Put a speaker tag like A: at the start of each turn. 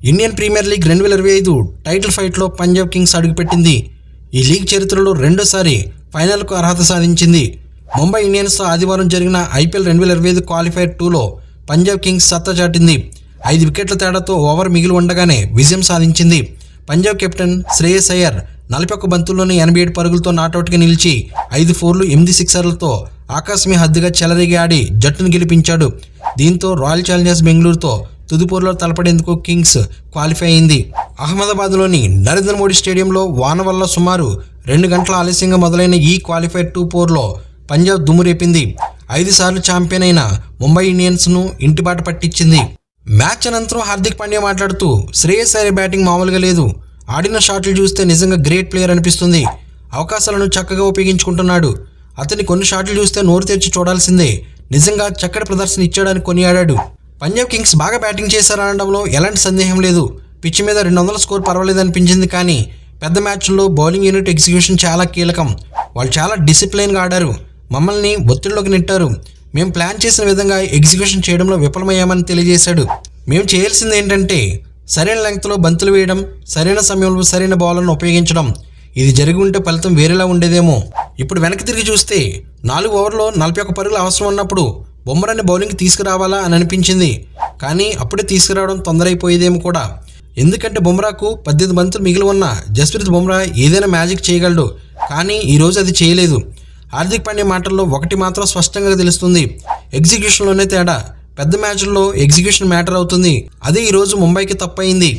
A: Indian premier league 2025 title ఫైట్లో Punjab Kings అడుగుపెట్టింది. ఈ లీగ్ చరిత్రలో రెండోసారి ఫైనల్కు అర్హత సాధించింది. ముంబై ఇండియన్స్తో ఆదివారం జరిగిన ఐపీఎల్ 2025 క్వాలిఫైర్ 2లో పంజాబ్ కింగ్స్ సత్తా చాటింది. 5 వికెట్ల తేడాతో ఓవర్ మిగిలి ఉండగానే విజయం సాధించింది. పంజాబ్ కెప్టెన్ శ్రేయస్ అయ్యర్ 41 బంతుల్లోనే 87 పరుగులతో నాటౌట్గా నిలిచి 5 4లు 8 సిక్సర్లతో ఆకాశమే హద్దుగా చెలరేగి ఆడి జట్టును గెలిపించాడు. దీంతో రాయల్ ఛాలెంజర్స్ బెంగళూరుతో తుదిపోరులో తలపడేందుకు కింగ్స్ క్వాలిఫై అయింది. అహ్మదాబాద్లోని నరేంద్ర మోడీ స్టేడియంలో వాన వల్ల సుమారు 2 గంటల ఆలస్యంగా మొదలైన ఈ క్వాలిఫైర్ 2 పోరులో పంజాబ్ దుమ్మురేపింది. 5 సార్లు ఛాంపియన్ అయిన ముంబై ఇండియన్స్ను ఇంటిబాట పట్టించింది. మ్యాచ్ అనంతరం హార్దిక్ పాండ్యా మాట్లాడుతూ శ్రేయస్ అయ్యర్ బ్యాటింగ్ మామూలుగా లేదు, ఆడిన షాట్లు చూస్తే నిజంగా గ్రేట్ ప్లేయర్ అనిపిస్తుంది, అవకాశాలను చక్కగా ఉపయోగించుకుంటున్నాడు, అతని కొన్ని షాట్లు చూస్తే నోరు తెరిచి చూడాల్సిందే, నిజంగా చక్కటి ప్రదర్శన ఇచ్చాడని కొనియాడాడు. పంజాబ్ కింగ్స్ బాగా బ్యాటింగ్ చేశారనడంలో ఎలాంటి సందేహం లేదు. పిచ్ మీద 200 స్కోర్ పర్వాలేదు అనిపించింది, కానీ పెద్ద మ్యాచ్ల్లో బౌలింగ్ యూనిట్ ఎగ్జిక్యూషన్ చాలా కీలకం. వాళ్ళు చాలా డిసిప్లైన్గా ఆడారు, మమ్మల్ని ఒత్తిడిలోకి నెట్టారు. మేము ప్లాన్ చేసిన విధంగా ఎగ్జిక్యూషన్ చేయడంలో విఫలమయ్యామని తెలియజేశాడు. మేము చేయాల్సింది ఏంటంటే సరైన లెంగ్త్లో బంతులు వేయడం, సరైన సమయంలో సరైన బౌలర్ను ఉపయోగించడం. ఇది జరిగి ఉంటే ఫలితం వేరేలా ఉండేదేమో. ఇప్పుడు వెనక్కి తిరిగి చూస్తే 4 ఓవర్లో 41 పరుగులు అవసరం ఉన్నప్పుడు బుమ్రాని బౌలింగ్కి తీసుకురావాలా అని అనిపించింది, కానీ అప్పుడే తీసుకురావడం తొందరైపోయేదేమో కూడా. ఎందుకంటే బుమ్రాకు 18 బంతులు మిగిలి ఉన్న జస్ప్రీత్ బుమ్రా ఏదైనా మ్యాజిక్ చేయగలడు, కానీ ఈరోజు అది చేయలేదు. హార్దిక్ పాండ్యా మాటల్లో ఒకటి మాత్రం స్పష్టంగా తెలుస్తుంది, ఎగ్జిక్యూషన్లోనే తేడా. పెద్ద మ్యాచ్ల్లో ఎగ్జిక్యూషన్ మ్యాటర్ అవుతుంది. అదే ఈరోజు ముంబైకి తప్పయింది.